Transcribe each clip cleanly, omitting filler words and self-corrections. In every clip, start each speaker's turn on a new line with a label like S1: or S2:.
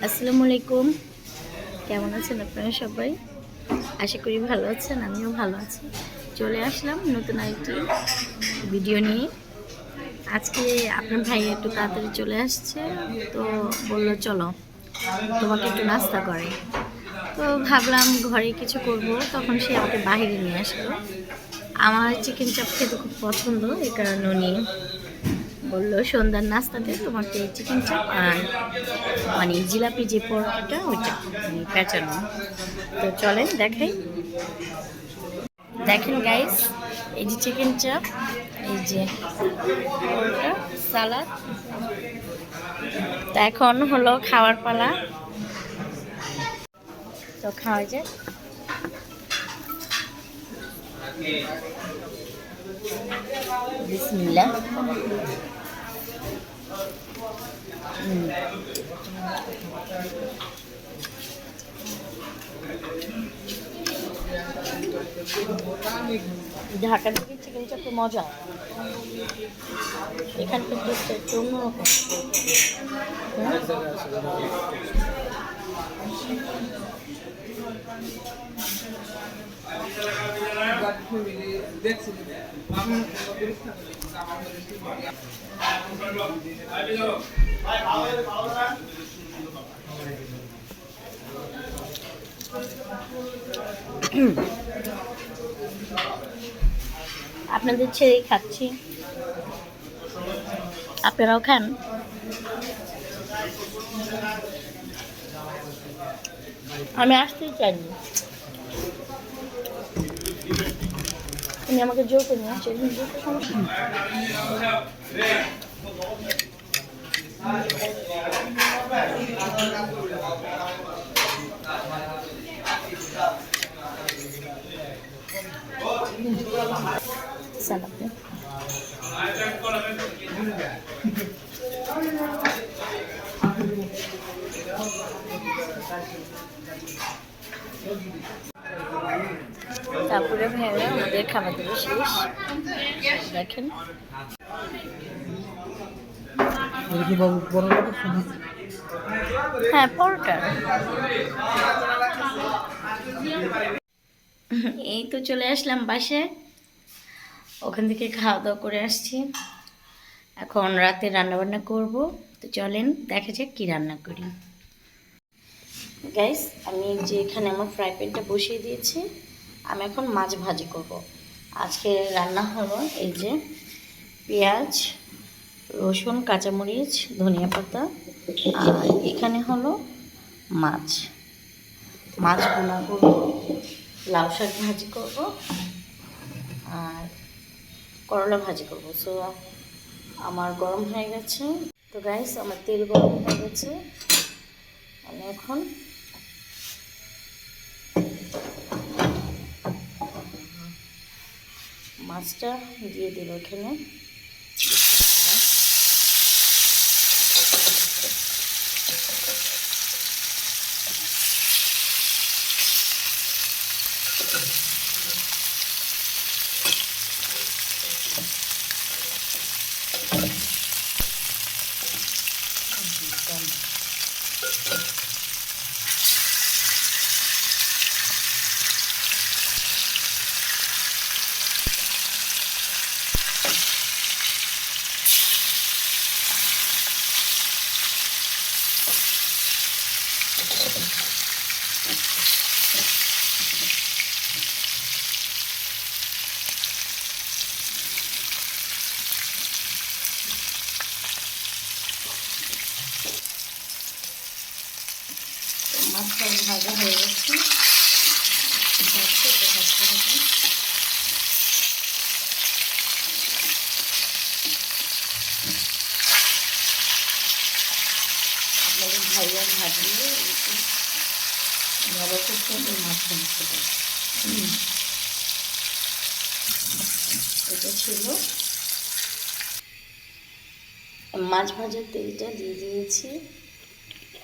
S1: আসসালামু আলাইকুম। কেমন আছেন আপনারা সবাই? আশা করি ভালো আছেন, আমিও ভালো আছি। চলে আসলাম নতুন আরেকটি ভিডিও নিয়ে। আজকে আপনার ভাই একটু তাড়াতাড়ি চলে আসছে, তো বললো চলো তোমাকে একটু নাস্তা করে। তো ভাবলাম ঘরে কিছু করব, তখন সে আমাকে বাইরে নিয়ে আসলো। আমার চিকেন চাপ খেতে খুব পছন্দ, এই কারণে উনি বললো সন্ধ্যার নাস্তাতে তোমাকে চিকেন চাপ আর জিলাপি যে পরোটাটা ওইটা পেঁচানো। তো চলেন দেখাই। দেখেন গাইস, এই যে চিকেন চাপ, এই যে পরোটা, সালাদ। তা এখন হলো খাওয়ার পালা, তো খাওয়া যায়। বিসমিল্লাহ। ঢাকার দিকে চিকেন চাপ মজা, এখানকার টেস্টটা একটু অন্যরকম। আপনাদের ছেড়েই খাচ্ছি, আপনারাও খান। আমি আসতেই চাইনি, তুমি আমাকে জোর করে নিয়ে আসছো, সমস্যা নেই। সালাদে তারপরে ভেঙে আমাদের খাবার দাবার শেষ। দেখেন হ্যাঁ পরোটা। এই তো চলে আসলাম বাসায়, ওখান থেকে খাওয়া দাওয়া করে আসছি। এখন রাতে রান্নাবান্না করব, তো চলেন দেখা যাক কী রান্না করি। গাইস, আমি যে এখানে আমার ফ্রাই প্যানটা বসিয়ে দিয়েছি, আমি এখন মাছ ভাজি করব। আজকে রান্না হলো এই যে পেঁয়াজ, রসুন, কাঁচামরিচ, ধনিয়া পাতা, আর এখানে হলো মাছ ভুনা করব, লাউ শাক ভাজি করব, আর করলা ভাজি করব। সো আমার গরম হয়ে গেছে। তো গাইস, আমার তেল গরম হয়ে গেছে, আমি এখন মাছটা দিয়ে দেব এখানে। মাছটা ভাজা হয়ে গেছে, আপনাদের ভাইয়া ভাজলে আবার খুব সুন্দর মাছ ভাজতে পারে। এটা ছিল মাছ ভাজার তেলটা দিয়ে দিয়েছি,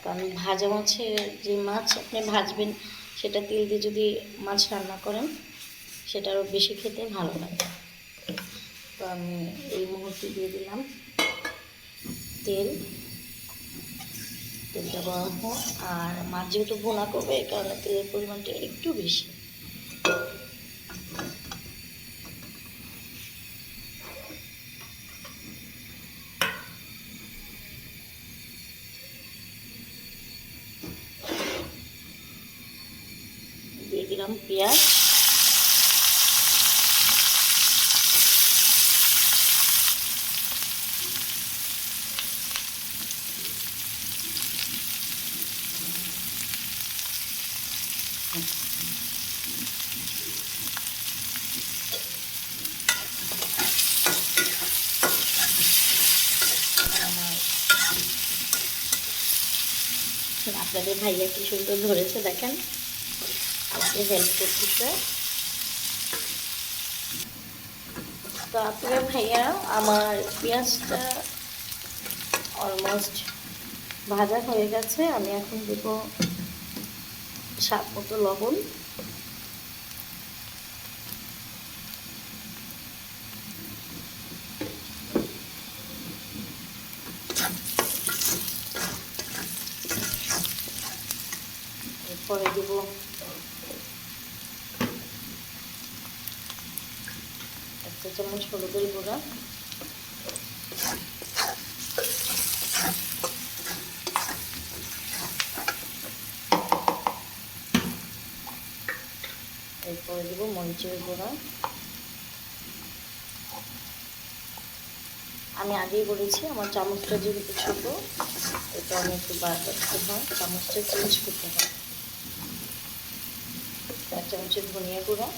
S1: কারণ ভাজা মাছের যে মাছ আপনি ভাজবেন সেটা তেল দিয়ে যদি মাছ রান্না করেন সেটা আরও বেশি খেতে ভালো লাগে। তো আমি এই মুহূর্তে দিয়ে দিলাম তেল তেলটা গরম হোক। আর মাছ যেহেতু ভুনা করবে এই কারণে তেলের পরিমাণটা একটু বেশি। দিয়ে দিলাম পেঁয়াজ, আপনাদের ভাইয়া কি সুন্দর ধরেছে দেখেন, আমাকে হেল্প করতেছে। তো আপনাদের ভাইয়া আমার পেঁয়াজটা অলমোস্ট ভাজা হয়ে গেছে। আমি এখন দেব স্বাদ মতো লবণ, এরপরে দেব একটা চামচ হলুদের গুঁড়া, এরপরে দেব মরিচের গুঁড়া। আমি আগেই বলেছি আমার চামচটা যেহেতু ছোটো এটা আমি একটু বারবার দিতে হয়, চামচটা চেঞ্জ করতে হয়। 1 চামচের ধনিয়া গুঁড়া,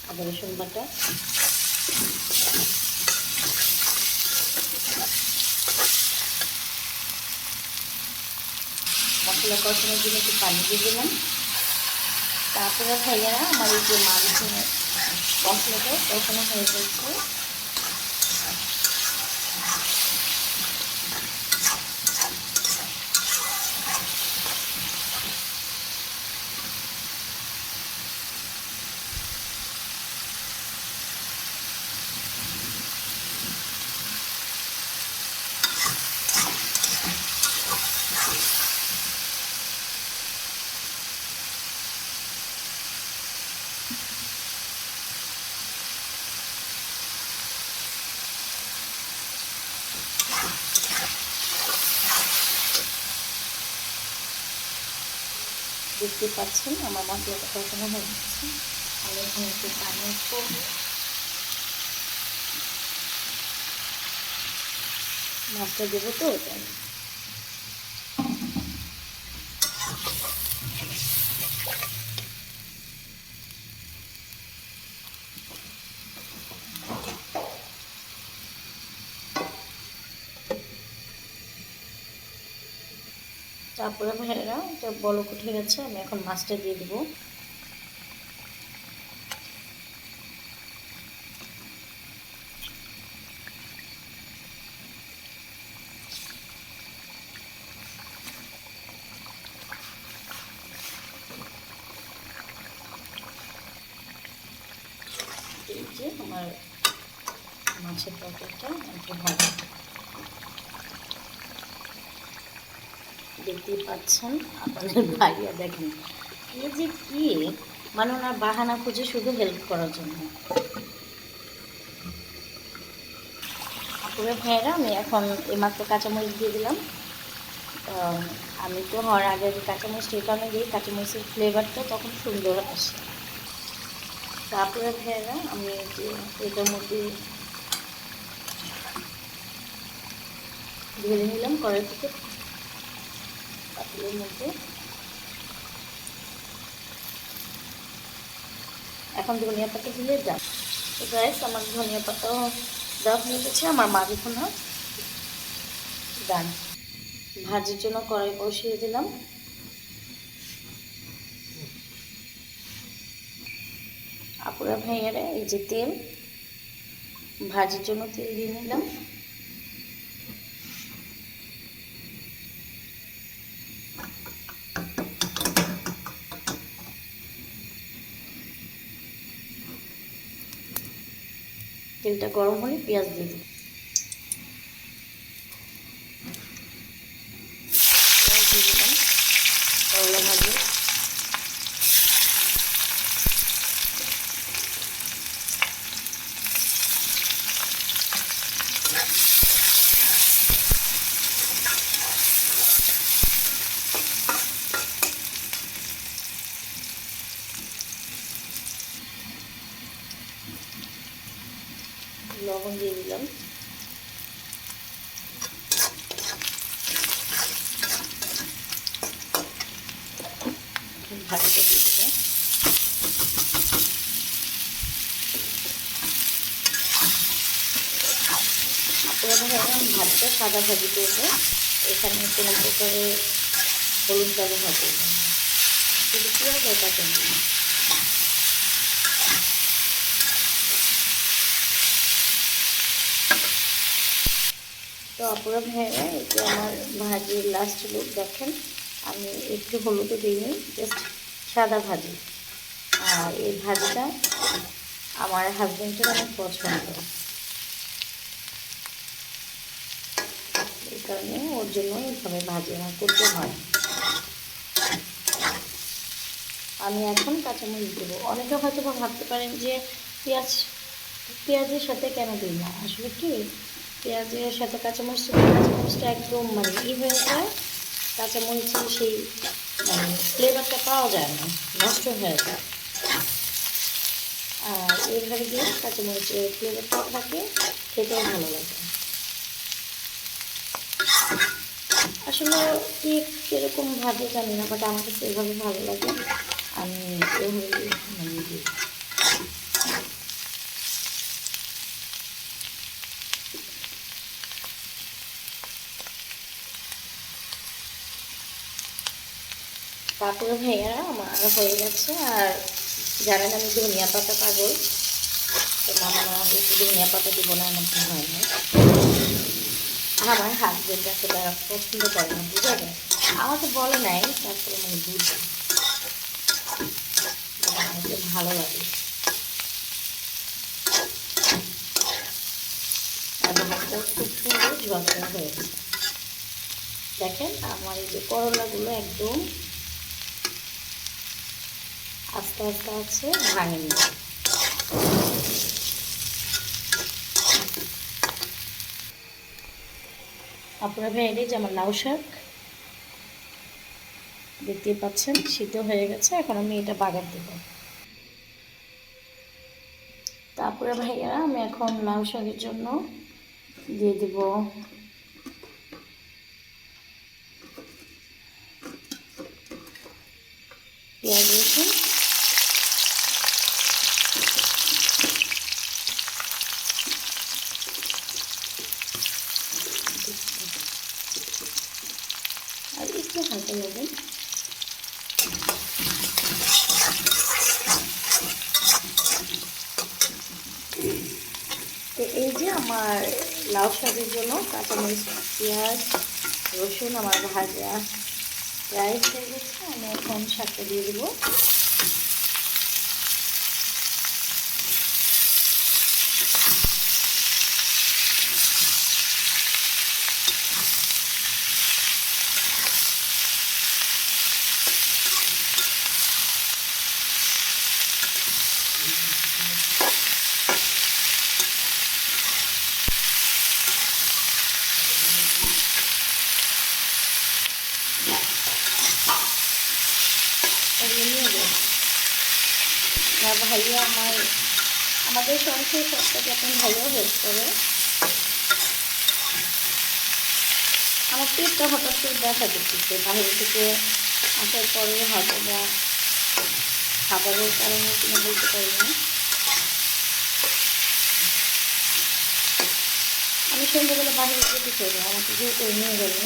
S1: আদা রসুন বাটা, মশলা কষানোর জন্য একটু পানি দিয়ে দিলাম। তারপরে ভাইয়ারা আমার এই যে মাছের মশলাটা কষানো হয়ে যাচ্ছে। দেখতে পাচ্ছেন আমার মশলাটা কষানো হয়ে যাচ্ছে। আমি এখানে একটু পানি করব, মাছটা দেবো তো ওটাই। তারপরে ভাইয়েরা এটা বলক উঠে গেছে, আমি এখন মাছটা দিয়ে দেবো। এই যে আমার মাছের তরকারিটা একটু হবে, দেখতেই পাচ্ছেন আপনাদের ভাইয়া দেখেন এই যে কি মানে ওনার বাহানা খুঁজে শুধু হেল্প করার জন্য। আপুরে ভাইয়েরা আমি এখন এইমাত্র কাঁচামরিচ দিয়ে দিলাম। আমি তো হওয়ার আগে যে কাঁচামরিচ এই কারণে দিই, কাঁচামরিচের ফ্লেভারটা তখন সুন্দর আসে। তারপরে ভাইয়েরা আমি এটার মধ্যে ঢেলে নিলাম কড়াই থেকে পাতিলের মধ্যে। এখন ধনিয়া পাতা দিলে যাক। তো গাইস আমার ধনিয়া পাতাও দেওয়া হয়ে গেছে, আমার মাছ ভুনা ডান। ভাজির জন্য কড়াই বসিয়ে দিলাম। আপুরা ভাইয়ারা এই যে তেল, ভাজির জন্য তেল দিয়ে নিলাম। তেলটা গরম হলে পেঁয়াজ দিয়ে দিই। পেঁয়াজ দিয়ে দিলাম, করলা ভাজি। লবণ দিয়ে দিলাম, ভাজিটা দিয়ে দিলাম। আপনারা ভাতটা সাদা ভাজি করবো, এখানে কোনো প্রকারের হলুদ ব্যবহার করবো না, শুধু পেঁয়াজ আর কাঁচা মরিচ। তো আপুরা ভাইয়েরা, এটা আমার ভাজির লাস্ট লুক দেখেন। আমি একটু হলুদও দিইনি, জাস্ট সাদা ভাজি। আর এই ভাজিটা আমার হাজব্যান্ডের অনেক পছন্দ, এই কারণে ওর জন্য এইভাবে ভাজি আমার করতে হয়। আমি এখন কাঁচামরিচ দেবো। অনেকে হয়তো ভাবতে পারেন যে পেঁয়াজের সাথে কেন দিই না। আসলে কি, পেঁয়াজের সাথে কাঁচামরিচটা একদম মানে হয়ে যায়, কাঁচামরিচের সেই মানে ফ্লেভারটা পাওয়া যায় না, নষ্ট হয়ে যায়। আর এইভাবে দিয়ে কাঁচামরিচের ফ্লেভারটা থাকে, খেতেও ভালো লাগে। আসলে ঠিক কীরকম ভাবে জানি না, বাট আমার কাছে এভাবে ভালো লাগে। আমি এভাবে মানে দিই। তারপরে ভাইয়ারা আমার হয়ে গেছে। আর জানেন আমি ধনিয়া পাতা পাগল, তো মামা একটু ধনিয়া পাতা দিব না এমন হয় না। আমার হাজবেন্ড আসলে পছন্দ করে না, বুঝা যায়। আমাকে বলে নাই, তারপরে মানে বুঝি ভালো লাগে। আর ভাতটা খুব সুন্দর ঝরঝরা হয়েছে। দেখেন আমার এই যে করলাগুলো একদম আস্তে আস্তে আছে, ভাঙেনি। আপনারা ভেবে যে আমার লাউ শাক দেখতেই পাচ্ছেন সিদ্ধ হয়ে গেছে। এখন আমি এটা বাগার দেব। তারপরে ভাইয়ারা আমি এখন লাউ শাকের জন্য দিয়ে দেব পেঁয়াজ রসুন, আর একটু হালকা লবণ। তো এই যে আমার লাউ শাকের জন্য কাঁচামরিচ, পেঁয়াজ, রসুন আমার ভাজা প্রায় হয়ে গেছে। আমি এখন শাকটা দিয়ে দেবো। ভাইয়া আমাদের সংসার সবটাকে এখন ভাইয়াও হেল্প করে। আমার পেটটা হঠাৎ করে ব্যথা করতেছে, বাইরে থেকে আসার পরে হয়তো বা খাবারের কারণে কিনা বলতে পারি না। আমি সন্ধ্যাবেলা বাইরে যেতে চাই না, আমাকে জোর করে নিয়ে গেল।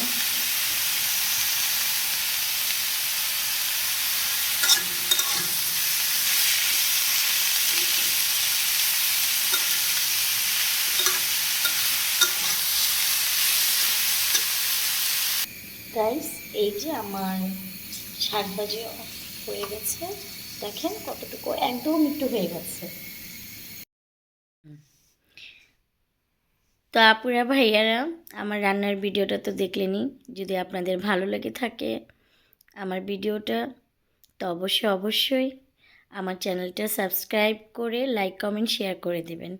S1: গাইস, এই যে আমার শাক ভাজি হয়ে গেছে। দেখেন কতটুকু, একদম একটু হয়ে গেছে। তো আপুরা ভাইয়ারা, আমার রান্নার ভিডিওটা তো দেখলেনই। যদি আপনাদের ভালো লেগে থাকে আমার ভিডিওটা, তো অবশ্যই আমার চ্যানেলটা সাবস্ক্রাইব করে লাইক কমেন্ট শেয়ার করে দেবেন।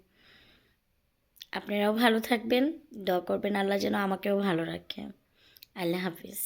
S1: আপনারাও ভালো থাকবেন, দোয়া করবেন আল্লাহ যেন আমাকেও ভালো রাখে। আল্লাহ হাফিজ।